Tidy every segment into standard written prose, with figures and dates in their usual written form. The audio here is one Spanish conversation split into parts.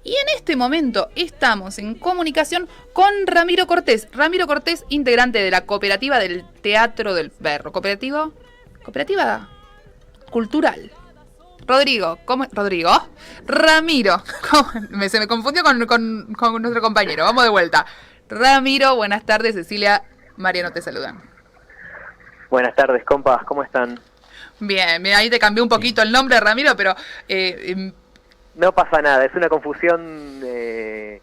Y en este momento estamos en comunicación con Ramiro Cortés. Ramiro Cortés, integrante de la cooperativa del Teatro del Perro. Cooperativa cultural. Rodrigo, ¿cómo? Rodrigo. Ramiro. Se me confundió con nuestro compañero. Vamos de vuelta. Ramiro, buenas tardes. Cecilia, Mariano te saludan. Buenas tardes, compas, ¿cómo están? Bien, ahí te cambié un poquito el nombre, Ramiro, pero... No pasa nada, es una confusión que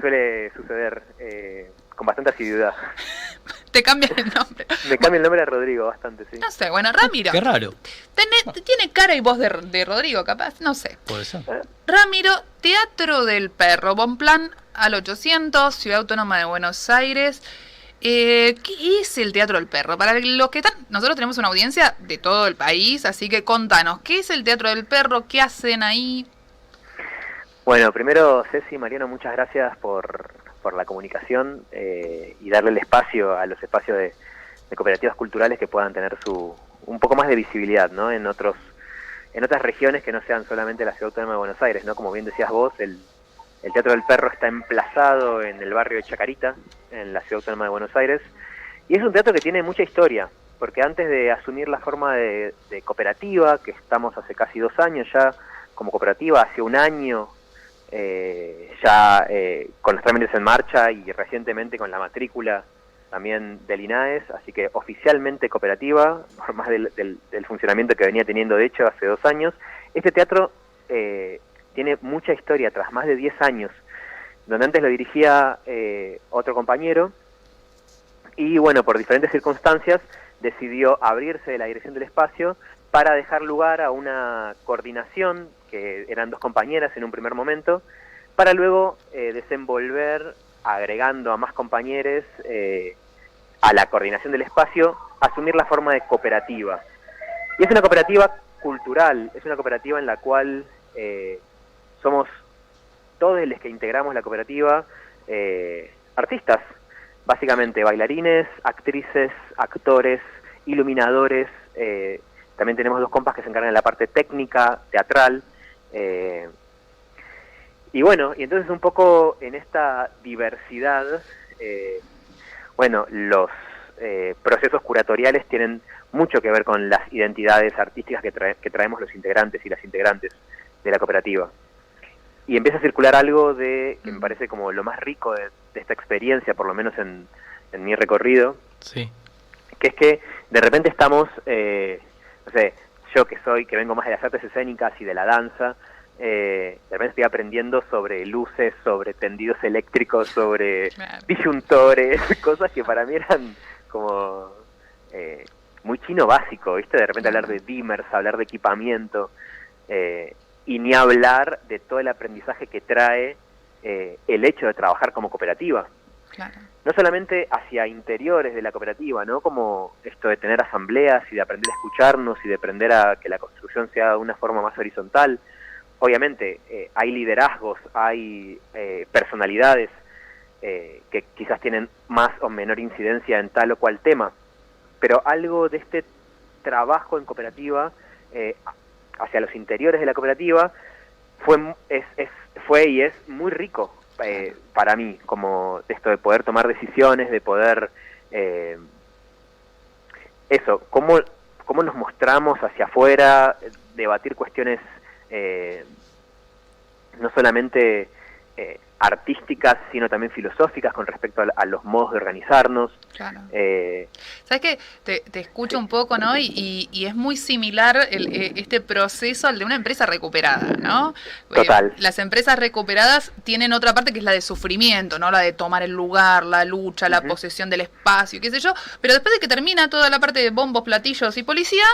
suele suceder con bastante asiduidad. Te cambias el nombre. Me cambia el nombre a Rodrigo bastante, sí. No sé, bueno, Ramiro. Qué raro. Tiene cara y voz de Rodrigo, capaz, no sé. Puede ser. Ramiro, Teatro del Perro, Bonplan al 800, Ciudad Autónoma de Buenos Aires. ¿Qué es el Teatro del Perro? Para los que están, nosotros tenemos una audiencia de todo el país, así que contanos, ¿qué es el Teatro del Perro? ¿Qué hacen ahí? Bueno, primero, Ceci, Mariano, muchas gracias por la comunicación y darle el espacio a los espacios de cooperativas culturales que puedan tener un poco más de visibilidad, ¿no? En otras regiones que no sean solamente la Ciudad Autónoma de Buenos Aires, ¿no? Como bien decías vos, el Teatro del Perro está emplazado en el barrio de Chacarita, en la Ciudad Autónoma de Buenos Aires, y es un teatro que tiene mucha historia, porque antes de asumir la forma de cooperativa, que estamos hace casi 2 años ya como cooperativa, hace 1 año con los trámites en marcha y recientemente con la matrícula también del INAES, así que oficialmente cooperativa, por más del funcionamiento que venía teniendo de hecho hace 2 años. Este teatro tiene mucha historia tras más de 10 años, donde antes lo dirigía otro compañero, y bueno, por diferentes circunstancias decidió abrirse de la dirección del espacio para dejar lugar a una coordinación, que eran 2 compañeras en un primer momento, para luego desenvolver, agregando a más compañeros a la coordinación del espacio, asumir la forma de cooperativa. Y es una cooperativa cultural, es una cooperativa en la cual somos todos los que integramos la cooperativa artistas, básicamente bailarines, actrices, actores, iluminadores. También tenemos 2 compas que se encargan de la parte técnica, teatral. Y bueno, y entonces un poco en esta diversidad, bueno, los procesos curatoriales tienen mucho que ver con las identidades artísticas que traemos los integrantes y las integrantes de la cooperativa. Y empieza a circular algo que me parece como lo más rico de esta experiencia, por lo menos en mi recorrido, sí, que es que de repente estamos, no sé, yo que vengo más de las artes escénicas y de la danza, de repente estoy aprendiendo sobre luces, sobre tendidos eléctricos, sobre disyuntores, cosas que para mí eran como muy chino básico, ¿viste? De repente hablar de dimmers, hablar de equipamiento, y ni hablar de todo el aprendizaje que trae el hecho de trabajar como cooperativa. Claro. No solamente hacia interiores de la cooperativa, ¿no? Como esto de tener asambleas y de aprender a escucharnos y de aprender a que la construcción sea de una forma más horizontal. Obviamente hay liderazgos, hay personalidades que quizás tienen más o menor incidencia en tal o cual tema, pero algo de este trabajo en cooperativa hacia los interiores de la cooperativa fue y es muy rico para mí, como esto de poder tomar decisiones, de poder cómo nos mostramos hacia afuera, debatir cuestiones no solamente artísticas, sino también filosóficas con respecto a los modos de organizarnos. Claro. ¿Sabes qué? Te escucho un poco, ¿no? Y es muy similar este proceso al de una empresa recuperada, ¿no? Total. Las empresas recuperadas tienen otra parte que es la de sufrimiento, ¿no? La de tomar el lugar, la lucha, la posesión del espacio, qué sé yo. Pero después de que termina toda la parte de bombos, platillos y policía,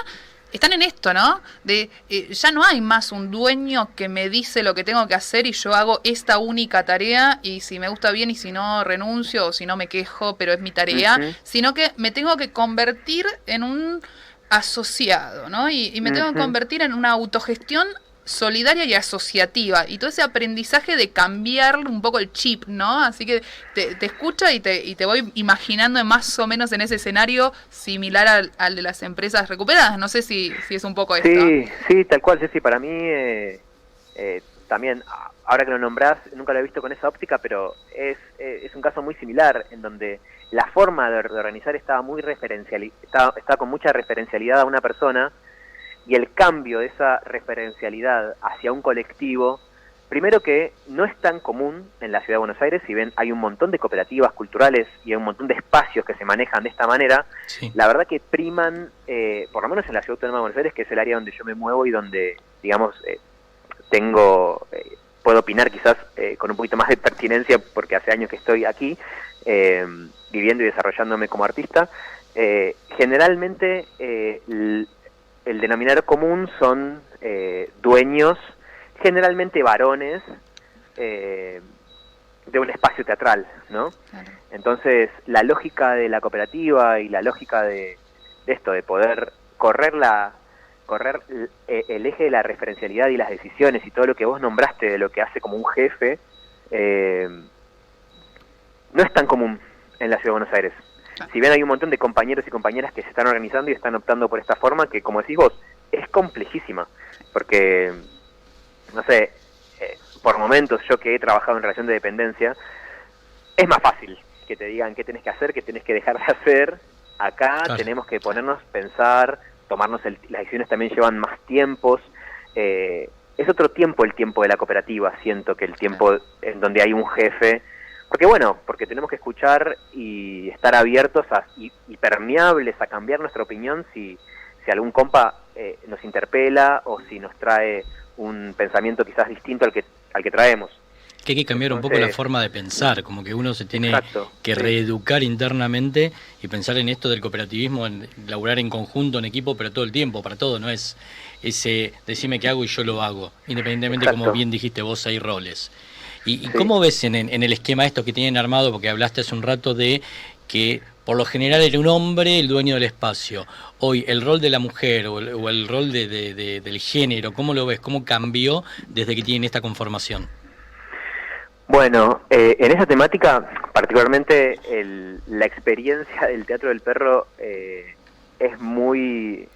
están en esto, ¿no? De ya no hay más un dueño que me dice lo que tengo que hacer y yo hago esta única tarea y si me gusta bien y si no renuncio o si no me quejo, pero es mi tarea, sino que me tengo que convertir en un asociado, ¿no? Y me tengo que convertir en una autogestión solidaria y asociativa, y todo ese aprendizaje de cambiar un poco el chip, ¿no? Así que te escucho y te voy imaginando más o menos en ese escenario similar al de las empresas recuperadas. No sé si es un poco esto. Sí, tal cual, sí, para mí también ahora que lo nombrás, nunca lo he visto con esa óptica, pero es un caso muy similar, en donde la forma de organizar estaba muy está con mucha referencialidad a una persona, y el cambio de esa referencialidad hacia un colectivo, primero que no es tan común en la Ciudad de Buenos Aires. Si ven, hay un montón de cooperativas culturales y hay un montón de espacios que se manejan de esta manera. Sí. La verdad que priman, por lo menos en la Ciudad Autónoma de Buenos Aires, que es el área donde yo me muevo y donde, digamos, puedo opinar quizás con un poquito más de pertinencia, porque hace años que estoy aquí, viviendo y desarrollándome como artista. Generalmente el denominador común son dueños, generalmente varones, de un espacio teatral, ¿no? Claro. Entonces, la lógica de la cooperativa y la lógica de esto, de poder correr el eje de la referencialidad y las decisiones y todo lo que vos nombraste de lo que hace como un jefe, no es tan común en la Ciudad de Buenos Aires. Si bien hay un montón de compañeros y compañeras que se están organizando y están optando por esta forma, que como decís vos, es complejísima, porque, no sé, por momentos yo que he trabajado en relación de dependencia, es más fácil que te digan qué tenés que hacer, qué tenés que dejar de hacer. Acá claro, tenemos que ponernos, pensar, tomarnos las decisiones también llevan más tiempos. Es otro tiempo el tiempo de la cooperativa, siento que el tiempo en donde hay un jefe. Porque tenemos que escuchar y estar abiertos y permeables a cambiar nuestra opinión si algún compa nos interpela o si nos trae un pensamiento quizás distinto al que traemos. Que hay que cambiar un poco la forma de pensar, como que uno se tiene que reeducar internamente y pensar en esto del cooperativismo, en laburar en conjunto, en equipo, pero todo el tiempo, para todo, no es ese decime qué hago y yo lo hago, independientemente, como bien dijiste vos, hay roles. ¿Y cómo ves en el esquema esto que tienen armado? Porque hablaste hace un rato de que por lo general era un hombre el dueño del espacio. Hoy el rol de la mujer o el rol del género, ¿cómo lo ves? ¿Cómo cambió desde que tienen esta conformación? Bueno, en esa temática, particularmente la experiencia del Teatro del Perro es muy...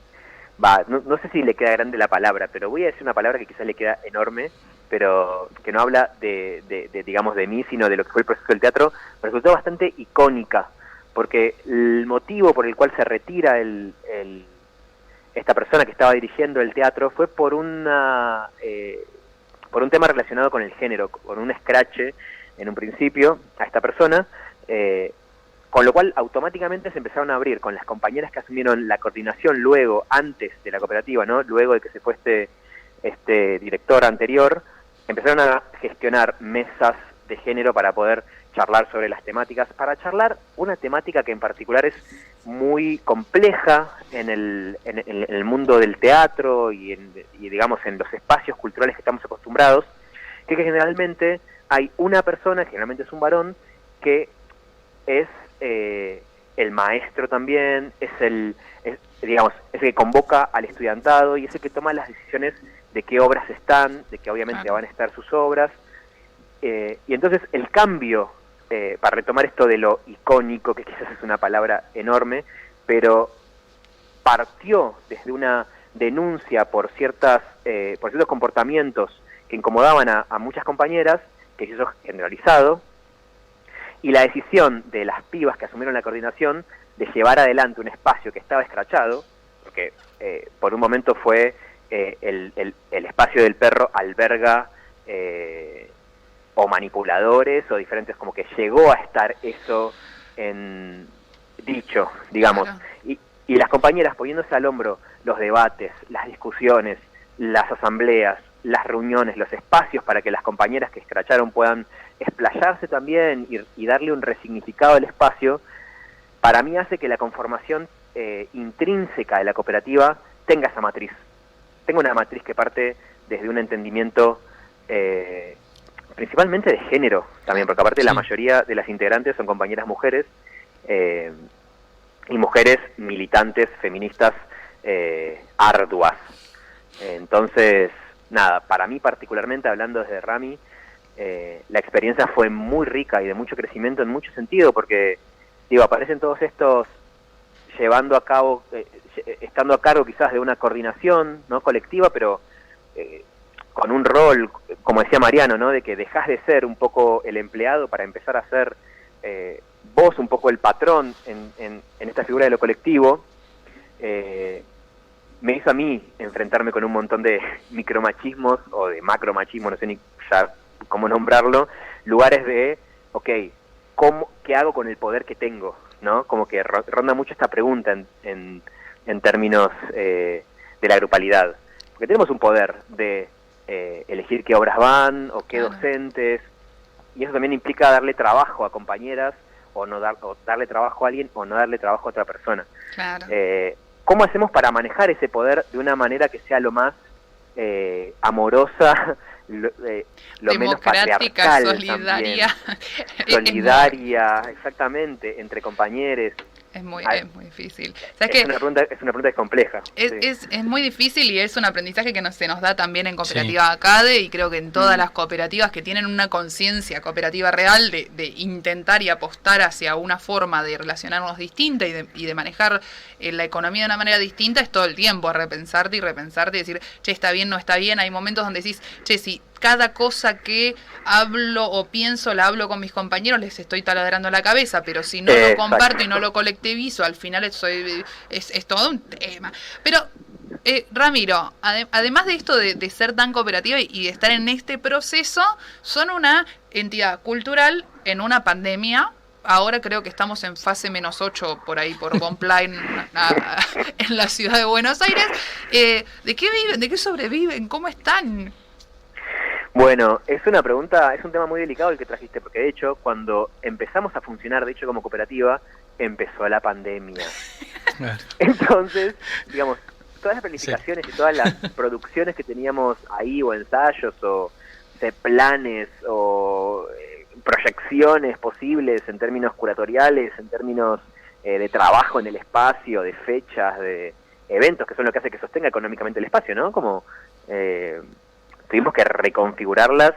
no sé si le queda grande la palabra, pero voy a decir una palabra que quizás le queda enorme, pero que no habla digamos, de mí, sino de lo que fue el proceso del teatro. Me resultó bastante icónica, porque el motivo por el cual se retira esta persona que estaba dirigiendo el teatro fue por un tema relacionado con el género, con un escrache en un principio a esta persona, con lo cual automáticamente se empezaron a abrir con las compañeras que asumieron la coordinación luego, antes de la cooperativa, ¿no? Luego de que se fue este director anterior, empezaron a gestionar mesas de género para poder charlar sobre las temáticas, para charlar una temática que en particular es muy compleja en el mundo del teatro y digamos en los espacios culturales que estamos acostumbrados, que generalmente hay una persona, generalmente es un varón, que es el maestro también, es el que convoca al estudiantado y es el que toma las decisiones de qué obras están, de que obviamente van a estar sus obras, y entonces el cambio, para retomar esto de lo icónico, que quizás es una palabra enorme, pero partió desde una denuncia por ciertos comportamientos que incomodaban a muchas compañeras, que se hizo generalizado, y la decisión de las pibas que asumieron la coordinación de llevar adelante un espacio que estaba escrachado, porque por un momento fue el espacio del perro alberga o manipuladores o diferentes, como que llegó a estar eso en dicho, digamos, claro. Y las compañeras poniéndose al hombro los debates, las discusiones, las asambleas, las reuniones, los espacios para que las compañeras que escracharon puedan explayarse también y darle un resignificado al espacio, para mí hace que la conformación intrínseca de la cooperativa tenga esa matriz. Tenga una matriz que parte desde un entendimiento principalmente de género también, porque aparte la mayoría de las integrantes son compañeras mujeres, y mujeres militantes, feministas, arduas. Entonces, nada, para mí particularmente, hablando desde Rami, la experiencia fue muy rica y de mucho crecimiento en mucho sentido, porque, digo, aparecen todos estos llevando a cabo, estando a cargo quizás de una coordinación no colectiva, pero con un rol, como decía Mariano, ¿no? De que dejás de ser un poco el empleado para empezar a ser vos un poco el patrón en esta figura de lo colectivo, me hizo a mí enfrentarme con un montón de micromachismos o de macromachismos, no sé ni ya cómo nombrarlo, lugares de, ok, ¿qué hago con el poder que tengo? ¿No? Como que ronda mucho esta pregunta en términos de la grupalidad. Porque tenemos un poder de elegir qué obras van o qué docentes, y eso también implica darle trabajo a compañeras o darle trabajo a alguien o no darle trabajo a otra persona. Claro. ¿Cómo hacemos para manejar ese poder de una manera que sea lo más amorosa, lo menos patriarcal, solidaria? Solidaria, exactamente, entre compañeros. Es muy difícil. Es una pregunta compleja. Es muy difícil y es un aprendizaje que se nos da también en Cooperativa ACADE, y creo que en todas las cooperativas que tienen una conciencia cooperativa real de intentar y apostar hacia una forma de relacionarnos distinta y de manejar la economía de una manera distinta, es todo el tiempo repensarte y decir, che, está bien, no está bien. Hay momentos donde decís, che, si cada cosa que hablo o pienso la hablo con mis compañeros, les estoy taladrando la cabeza, pero si no lo comparto y no lo colectivizo, al final es todo un tema. Pero, Ramiro, además de esto de ser tan cooperativa y de estar en este proceso, son una entidad cultural en una pandemia. Ahora creo que estamos en fase -8 por ahí, por Bonplain, en la ciudad de Buenos Aires. ¿De qué viven? ¿De qué sobreviven? ¿Cómo están? Bueno, es un tema muy delicado el que trajiste, porque de hecho, cuando empezamos a funcionar, de hecho como cooperativa, empezó la pandemia. Entonces, digamos, todas las planificaciones y todas las producciones que teníamos ahí, o ensayos, o planes, o proyecciones posibles en términos curatoriales, en términos de trabajo en el espacio, de fechas, de eventos, que son lo que hace que sostenga económicamente el espacio, ¿no? Como tuvimos que reconfigurarlas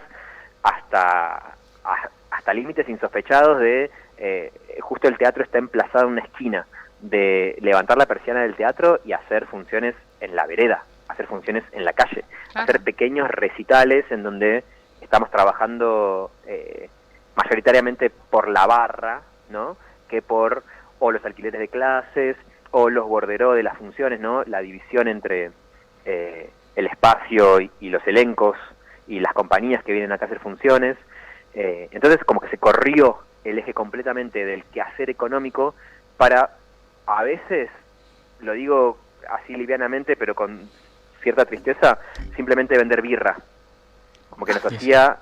hasta límites insospechados de justo el teatro está emplazado en una esquina, de levantar la persiana del teatro y hacer funciones en la vereda, hacer funciones en la calle, hacer pequeños recitales en donde estamos trabajando mayoritariamente por la barra, ¿no? Que por o los alquileres de clases o los borderos de las funciones, ¿no? La división entre el espacio y los elencos y las compañías que vienen acá a hacer funciones. Entonces como que se corrió el eje completamente del quehacer económico para, a veces, lo digo así livianamente pero con cierta tristeza, simplemente vender birra. Como que nos hacía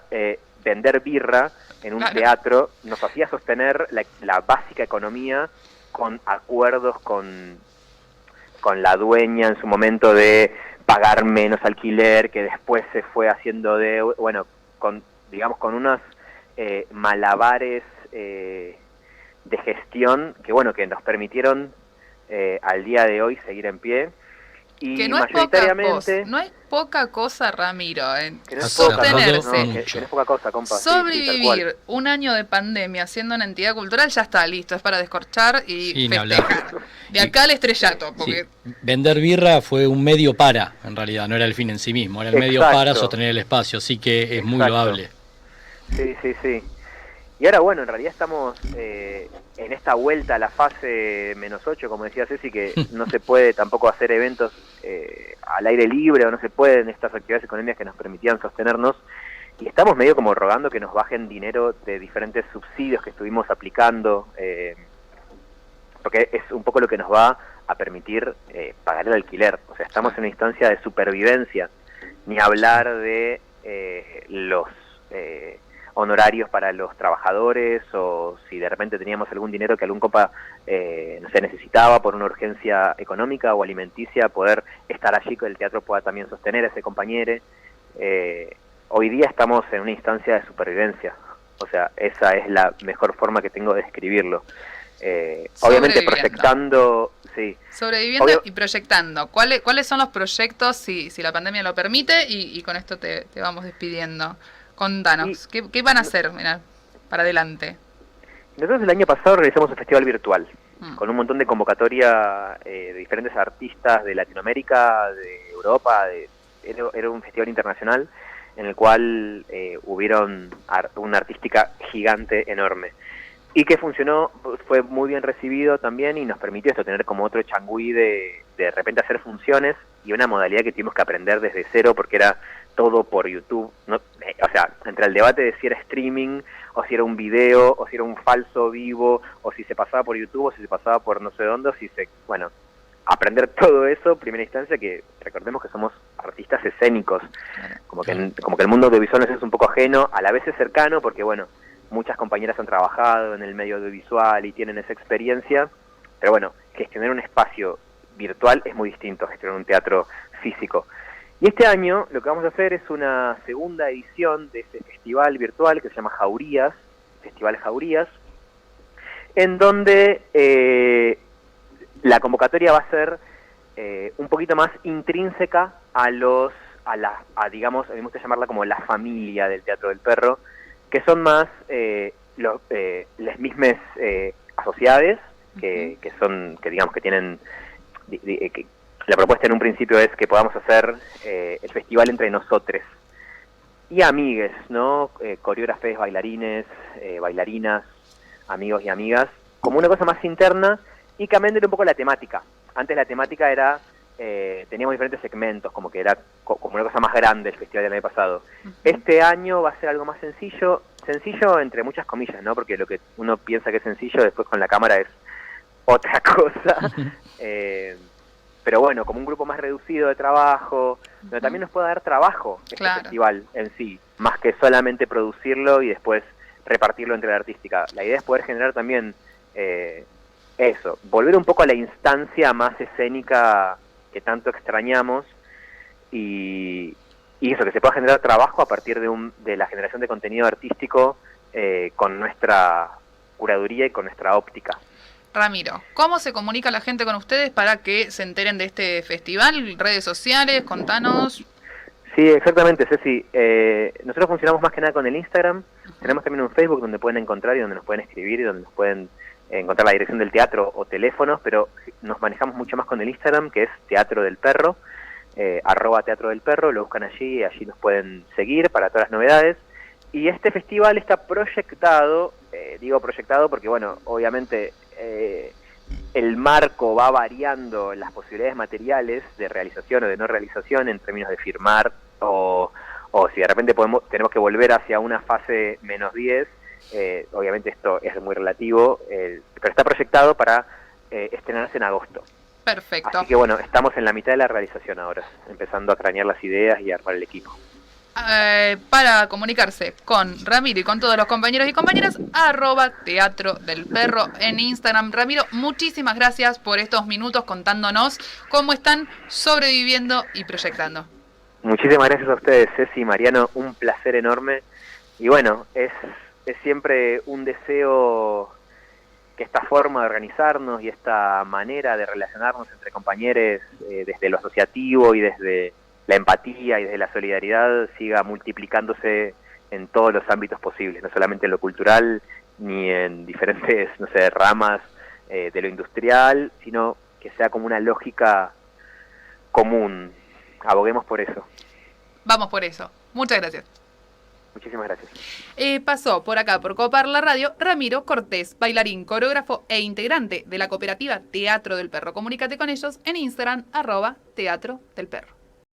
vender birra en un teatro, nos hacía sostener la básica economía con acuerdos con la dueña en su momento de pagar menos alquiler, que después se fue haciendo con unos malabares de gestión que nos permitieron al día de hoy seguir en pie. Y que no mayoritariamente no es poca cosa, Ramiro, que no es sostenerse, que no es poca cosa, compa. Sobrevivir un año de pandemia siendo una entidad cultural, ya está listo, es para descorchar y festejar. De acá al estrellato. Porque... Vender birra fue un medio para, en realidad, no era el fin en sí mismo, era el medio para sostener el espacio, así que es muy loable. Sí. Y ahora, bueno, en realidad estamos en esta vuelta a la fase -8, como decía Ceci, que no se puede tampoco hacer eventos al aire libre, o no se pueden estas actividades económicas que nos permitían sostenernos, y estamos medio como rogando que nos bajen dinero de diferentes subsidios que estuvimos aplicando, porque es un poco lo que nos va a permitir pagar el alquiler. O sea, estamos en una instancia de supervivencia, ni hablar de los honorarios para los trabajadores, o si de repente teníamos algún dinero que algún compa necesitaba por una urgencia económica o alimenticia, poder estar allí, que el teatro pueda también sostener a ese compañero. Hoy día estamos en una instancia de supervivencia, o sea, esa es la mejor forma que tengo de describirlo. Obviamente proyectando, sobreviviendo y proyectando. ¿Cuáles son los proyectos, si la pandemia lo permite? Y con esto te vamos despidiendo. Contanos, ¿qué van a hacer para adelante? Nosotros el año pasado realizamos un festival virtual, con un montón de convocatoria de diferentes artistas de Latinoamérica, de Europa, era un festival internacional, en el cual hubieron una artística gigante enorme. Y que funcionó, fue muy bien recibido también y nos permitió esto, tener como otro changüí de repente hacer funciones y una modalidad que tuvimos que aprender desde cero porque era todo por YouTube. ¿No? O sea, entre el debate de si era streaming o si era un video o si era un falso vivo o si se pasaba por YouTube o si se pasaba por no sé dónde, bueno, aprender todo eso, primera instancia, que recordemos que somos artistas escénicos, como que el mundo audiovisual nos es un poco ajeno, a la vez es cercano porque bueno, muchas compañeras han trabajado en el medio audiovisual y tienen esa experiencia, pero bueno, gestionar un espacio virtual es muy distinto a gestionar un teatro físico. Y este año lo que vamos a hacer es una segunda edición de ese festival virtual que se llama Jaurías, Festival Jaurías, en donde la convocatoria va a ser un poquito más intrínseca digamos, a mí me gusta llamarla como la familia del Teatro del Perro, que son más las mismas asociadas, que digamos que tienen... la propuesta en un principio es que podamos hacer el festival entre nosotros y amigues, ¿no? Coreógrafes, bailarines, bailarinas, amigos y amigas, como una cosa más interna y cambiando un poco la temática. Antes la temática era, teníamos diferentes segmentos, como que era como una cosa más grande el festival del año pasado. Este año va a ser algo más sencillo entre muchas comillas, ¿no? Porque lo que uno piensa que es sencillo después con la cámara es otra cosa. Pero bueno, como un grupo más reducido de trabajo, pero también nos puede dar trabajo este festival en sí, más que solamente producirlo y después repartirlo entre la artística. La idea es poder generar también eso, volver un poco a la instancia más escénica que tanto extrañamos y eso, que se pueda generar trabajo a partir de la generación de contenido artístico con nuestra curaduría y con nuestra óptica. Ramiro, ¿cómo se comunica la gente con ustedes para que se enteren de este festival? ¿Redes sociales? Contanos. Sí, exactamente, Ceci. Nosotros funcionamos más que nada con el Instagram. Tenemos también un Facebook donde pueden encontrar y donde nos pueden escribir y donde nos pueden encontrar la dirección del teatro o teléfonos, pero nos manejamos mucho más con el Instagram, que es Teatro del Perro, @Teatro del Perro, lo buscan allí y allí nos pueden seguir para todas las novedades. Y este festival está proyectado, digo proyectado porque, bueno, obviamente el marco va variando las posibilidades materiales de realización o de no realización en términos de firmar o si de repente tenemos que volver hacia una fase -10, obviamente esto es muy relativo, pero está proyectado para estrenarse en agosto. Perfecto. Así que bueno, estamos en la mitad de la realización ahora, empezando a cranear las ideas y a armar el equipo. Para comunicarse con Ramiro y con todos los compañeros y compañeras, @Teatro del Perro en Instagram. Ramiro, muchísimas gracias por estos minutos contándonos cómo están sobreviviendo y proyectando. Muchísimas gracias a ustedes, Ceci y Mariano, un placer enorme. Y bueno, es siempre un deseo que esta forma de organizarnos y esta manera de relacionarnos entre compañeros desde lo asociativo y desde la empatía y desde la solidaridad siga multiplicándose en todos los ámbitos posibles, no solamente en lo cultural ni en diferentes, no sé, ramas de lo industrial, sino que sea como una lógica común. Aboguemos por eso. Vamos por eso. Muchas gracias. Muchísimas gracias. Pasó por acá, por Copar la Radio, Ramiro Cortés, bailarín, coreógrafo e integrante de la cooperativa Teatro del Perro. Comunícate con ellos en Instagram, @Teatro del Perro.